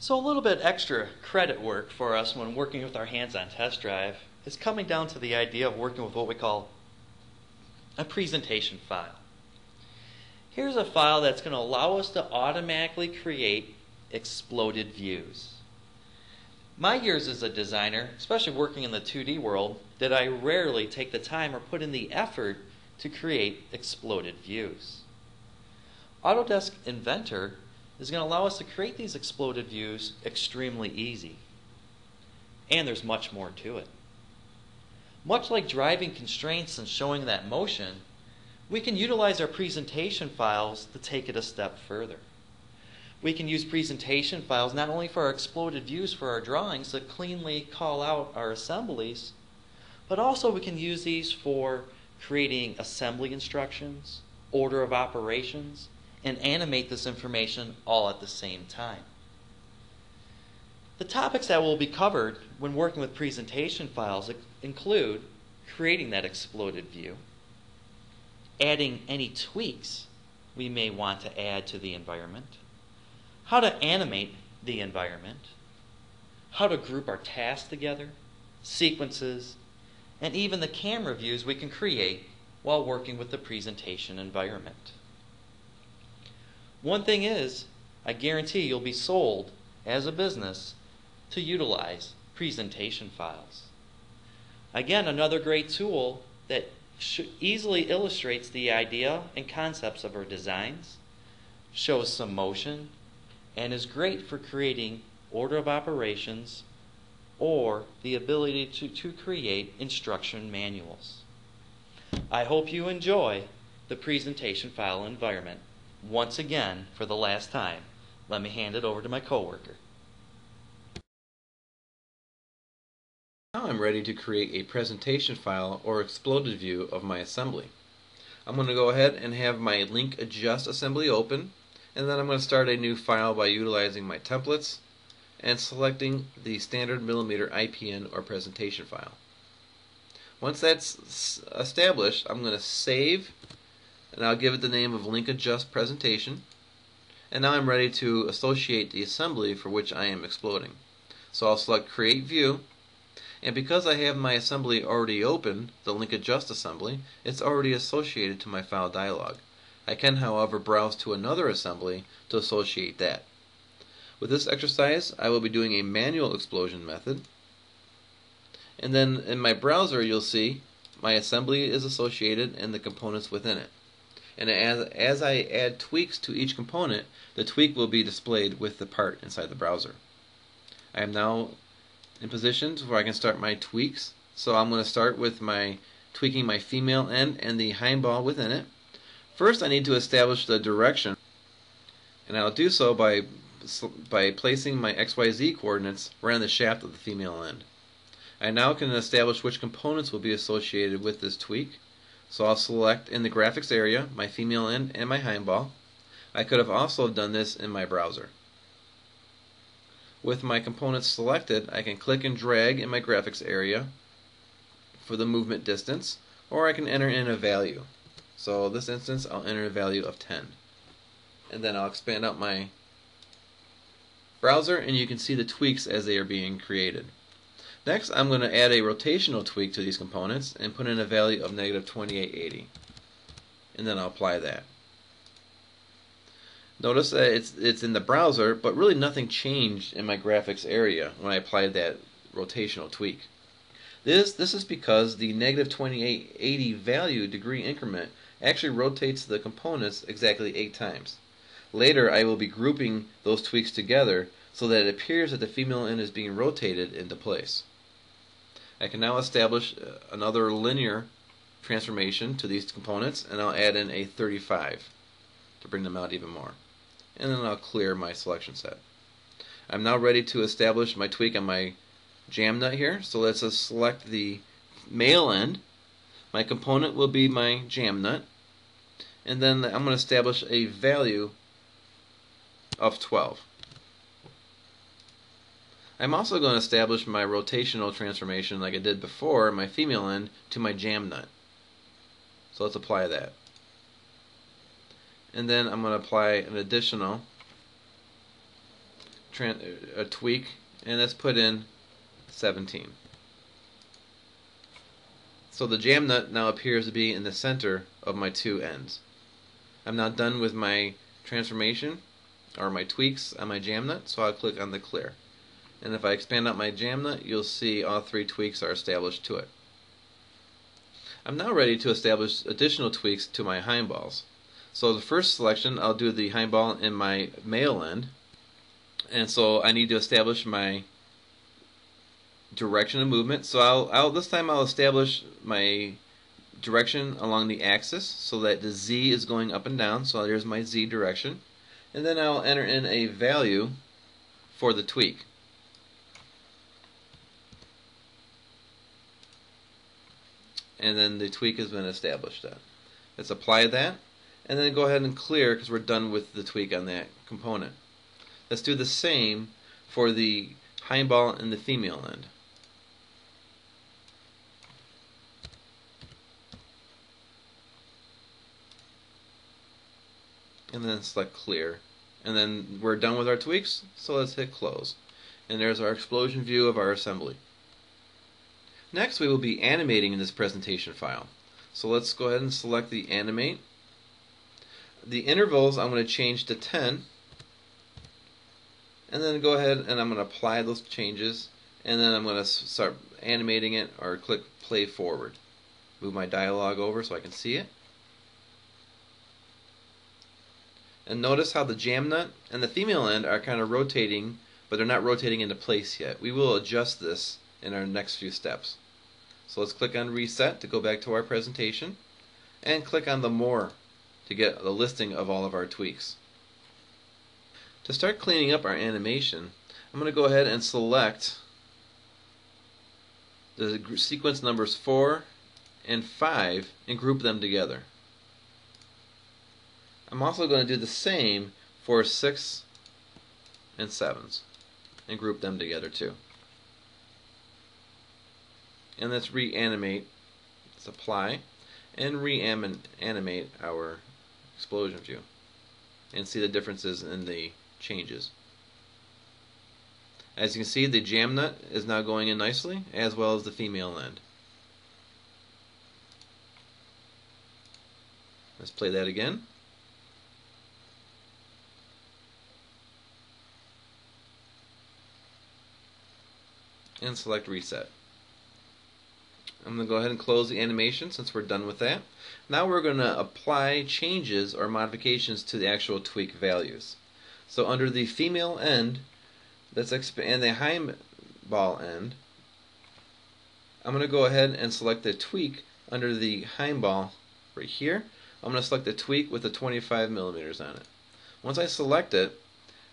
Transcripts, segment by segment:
So a little bit extra credit work for us when working with our hands-on test drive is coming down to the idea of working with what we call a presentation file. Here's a file that's going to allow us to automatically create exploded views. My years as a designer, especially working in the 2D world, did I rarely take the time or put in the effort to create exploded views. Autodesk Inventor is going to allow us to create these exploded views extremely easy. And there's much more to it. Much like driving constraints and showing that motion, we can utilize our presentation files to take it a step further. We can use presentation files not only for our exploded views for our drawings to cleanly call out our assemblies, but also we can use these for creating assembly instructions, order of operations, and animate this information all at the same time. The topics that will be covered when working with presentation files include creating that exploded view, adding any tweaks we may want to add to the environment, how to animate the environment, how to group our tasks together, sequences, and even the camera views we can create while working with the presentation environment. One thing is, I guarantee you'll be sold as a business to utilize presentation files. Again, another great tool that easily illustrates the idea and concepts of our designs, shows some motion, and is great for creating order of operations or the ability to create instruction manuals. I hope you enjoy the presentation file environment. Once again, for the last time, let me hand it over to my coworker. Now I'm ready to create a presentation file or exploded view of my assembly. I'm going to go ahead and have my link adjust assembly open, and then I'm going to start a new file by utilizing my templates and selecting the standard millimeter IPN or presentation file. Once that's established, I'm going to save, and I'll give it the name of link adjust presentation, and now I'm ready to associate the assembly for which I am exploding. So I'll select create view, and because I have my assembly already open, the link adjust assembly, it's already associated to my file dialog. I can, however, browse to another assembly to associate that. With this exercise, I will be doing a manual explosion method, and then in my browser you'll see my assembly is associated and the components within it. And as I add tweaks to each component, the tweak will be displayed with the part inside the browser. I am now in position where I can start my tweaks. So I'm going to start with tweaking my female end and the hind ball within it. First I need to establish the direction, and I'll do so by placing my XYZ coordinates right on the shaft of the female end. I now can establish which components will be associated with this tweak. So I'll select in the graphics area my female end and my hind ball. I could have also done this in my browser. With my components selected, I can click and drag in my graphics area for the movement distance, or I can enter in a value. So in this instance I'll enter a value of 10. And then I'll expand out my browser and you can see the tweaks as they are being created. Next, I'm going to add a rotational tweak to these components and put in a value of -2880. And then I'll apply that. Notice that it's in the browser, but really nothing changed in my graphics area when I applied that rotational tweak. This is because the -2880 value degree increment actually rotates the components exactly 8 times. Later I will be grouping those tweaks together so that it appears that the female end is being rotated into place. I can now establish another linear transformation to these components, and I'll add in a 35 to bring them out even more. And then I'll clear my selection set. I'm now ready to establish my tweak on my jam nut here. So let's select the male end. My component will be my jam nut, and then I'm going to establish a value of 12. I'm also going to establish my rotational transformation like I did before, my female end, to my jam nut. So let's apply that. And then I'm going to apply an additional a tweak, and let's put in 17. So the jam nut now appears to be in the center of my two ends. I'm now done with my transformation or my tweaks on my jam nut, so I'll click on the clear. And if I expand out my jam nut, you'll see all three tweaks are established to it. I'm now ready to establish additional tweaks to my hind balls. So the first selection, I'll do the hind ball in my male end, and so I need to establish my direction of movement. So this time I'll establish my direction along the axis so that the Z is going up and down. So there's my Z direction, and then I'll enter in a value for the tweak. And then the tweak has been established. Let's apply that, and then go ahead and clear because we're done with the tweak on that component. Let's do the same for the hind ball and the female end. And then select clear. And then we're done with our tweaks, so let's hit close. And there's our explosion view of our assembly. Next, we will be animating in this presentation file. So let's go ahead and select the animate. The intervals I'm going to change to 10, and then go ahead and I'm going to apply those changes, and then I'm going to start animating it or click play forward. Move my dialog over so I can see it. And notice how the jam nut and the female end are kind of rotating, but they're not rotating into place yet. We will adjust this in our next few steps. So let's click on reset to go back to our presentation, and click on the more to get the listing of all of our tweaks. To start cleaning up our animation, I'm going to go ahead and select the sequence numbers 4 and 5 and group them together. I'm also going to do the same for 6 and 7s and group them together too. And let's reanimate, let's apply, and reanimate our explosion view and see the differences in the changes. As you can see, the jam nut is now going in nicely, as well as the female end. Let's play that again. And select reset. I'm going to go ahead and close the animation since we're done with that. Now we're going to apply changes or modifications to the actual tweak values. So under the female end, let's expand the hind ball end. I'm going to go ahead and select the tweak under the hind ball right here. I'm going to select the tweak with the 25 millimeters on it. Once I select it,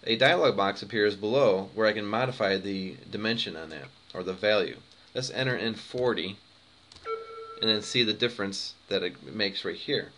a dialog box appears below where I can modify the dimension on that, or the value. Let's enter in 40 and then see the difference that it makes right here.